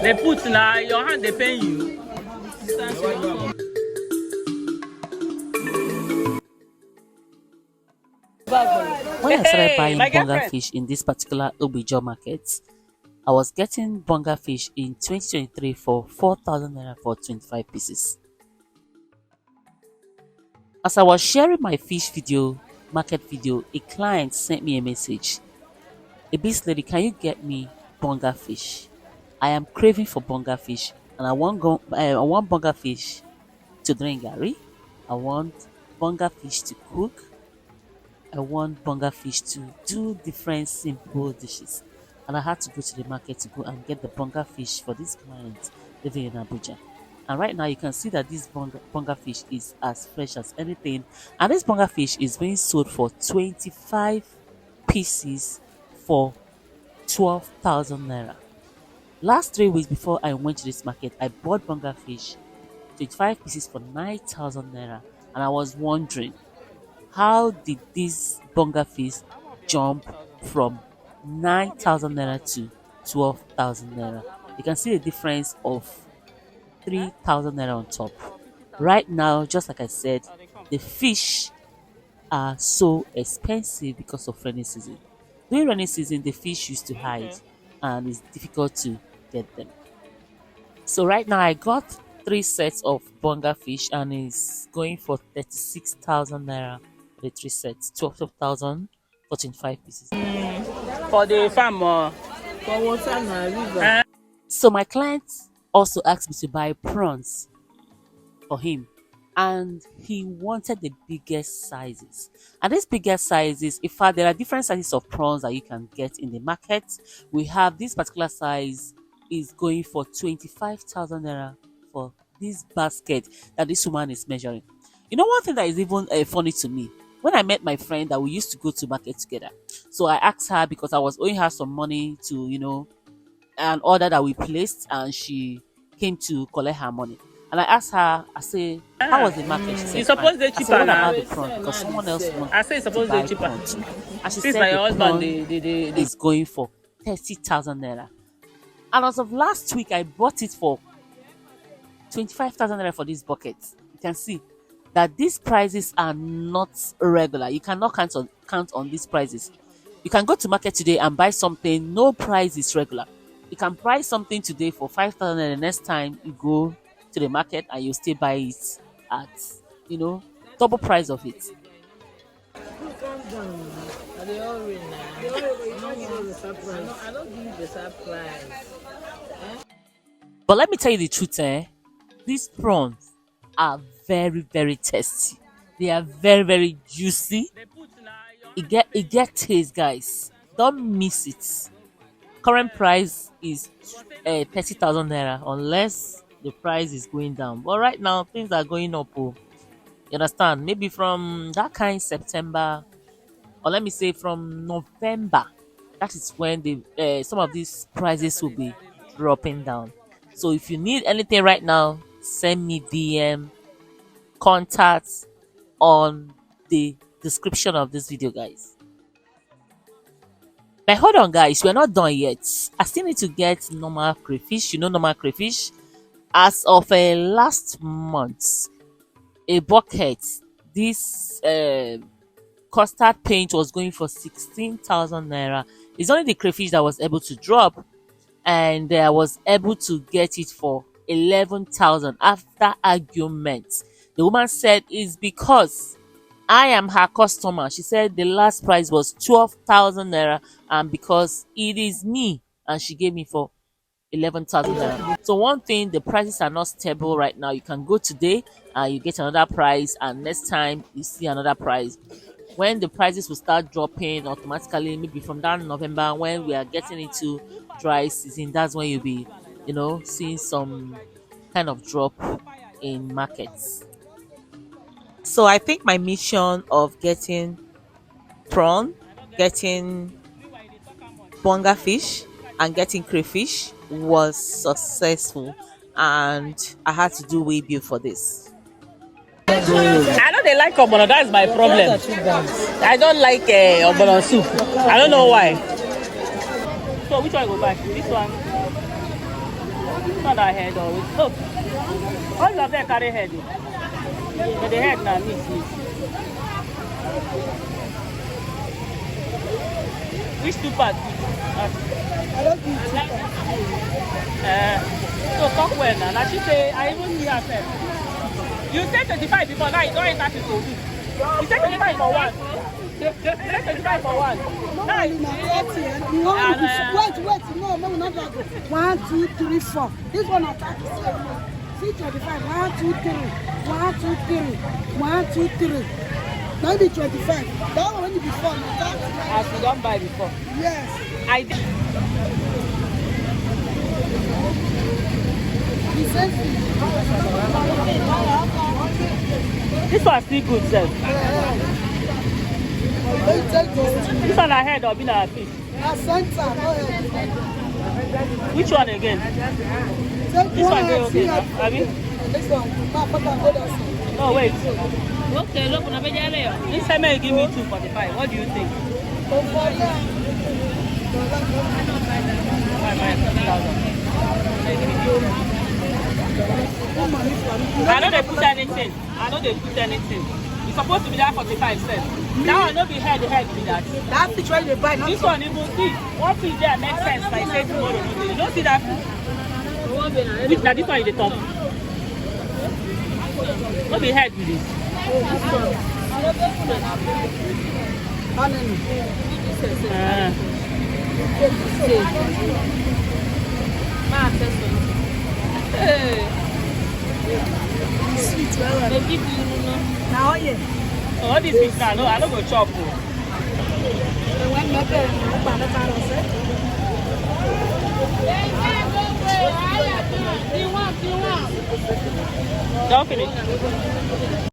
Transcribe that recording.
They put now your hand, they pay you. When I started buying bunga fish in this particular Obijo market, I was getting bunga fish in 2023 for 4,000 naira for 25 pieces. As I was sharing my fish video, market video, a client sent me a message. Ebys'Lady, can you get me bunga fish? I am craving for bunga fish, and I want bunga fish to drink gari. I want bunga fish to cook. I want bunga fish to do different simple dishes. And I had to go to the market to go and get the bunga fish for this client living in Abuja. And right now you can see that this bunga fish is as fresh as anything. And this bunga fish is being sold for 25 pieces for 12,000 naira. Last 3 weeks before I went to this market, I bought bunga fish 25 pieces for 9,000 naira. And I was wondering, how did this bunga fish jump from 9,000 naira to 12,000 naira? You can see the difference of 3,000 naira on top. Right now, just like I said, the fish are so expensive because of rainy season. During rainy season, the fish used to hide and it's difficult to get them. So right now, I got 3 sets of bunga fish and it's going for 36,000 naira. The 3 sets, 12,000 for 25 pieces. For the farm, For water na river. So my client also asked me to buy prawns for him, and he wanted the biggest sizes. And these biggest sizes, in fact, there are different sizes of prawns that you can get in the market. We have this particular size is going for 25,000 naira for this basket that this woman is measuring. You know, one thing that is even funny to me, when I met my friend that we used to go to market together, so I asked her because I was owing her some money to, an order that we placed, and she came to collect her money. And I asked her, I say, how was the market? She said, it's supposed to be I said, cheaper what now. about the prawn? Because someone else wants I say it's supposed to to buy be cheaper. prawn too. And she Since said my the husband, prawn they is going for 30,000 naira. And as of last week, I bought it for 25,000 naira for this bucket. You can see that these prices are not regular. You cannot count on these prices. You can go to market today and buy something, no price is regular. You can price something today for 5,000 and the next time you go to the market and you still buy it at, double price of it. Calm down. They all win now. I don't give you the surprise. But let me tell you the truth, these prawns are very, very tasty. They are very, very juicy. It get taste, guys. Don't miss it. Current price is 30,000 naira, unless the price is going down. But right now things are going up. Oh. You understand? Maybe from that kind September, or let me say from November, that is when the some of these prices will be dropping down. So if you need anything right now, send me DM, contacts on the description of this video, guys. But hold on, guys, we're not done yet. I still need to get normal crayfish. You know normal crayfish? As of last month, a bucket, this custard paint was going for 16,000 naira. It's only the crayfish that was able to drop, and I was able to get it for 11,000 after argument. The woman said it's because I am her customer. She said the last price was 12,000 naira, and because it is me, and she gave me for 11,000 naira. So one thing, the prices are not stable right now. You can go today and you get another price, and next time you see another price. When the prices will start dropping automatically, maybe from that November when we are getting into dry season, that's when you'll be, seeing some kind of drop in markets. So I think my mission of getting prawn, getting bonga fish, and getting crayfish was successful, and I had to do way bill for this. I know they like ogbono. That's my problem. I don't like ogbono soup. I don't know why. So which one go buy? This one. Not that head always. Oh, all of them carry head. But the head now miss. Which two parts? I don't think So talk well now. Like she say, I even see herself. You said 25 before, now you don't enter to go. You said 25 for one. You said 25 for one. Now you wait, no, not that. 1, 2, 3, 4. This one attack is 25. 1, 2, 3. 1, 2, 3. 1, 2, 3. Now be 25. That one when you before, not that. As we don't buy before. Yes. I did. This one's still good, sir. This one ahead of being a fish. Which one again? This one is okay. Have you? No, wait. Okay, look, this time you give me 245. What do you think? I know they put anything. It's supposed to be that 45 cents. That one not be head be that. That fish when they buy. This one even see. One fish there makes sense. Like say tomorrow. You don't see that fish. Which now this one is the top. Not be head with this. Sweet, well. They give you now, yeah. Oh, this fish now, no, I don't go chop. Don't finish.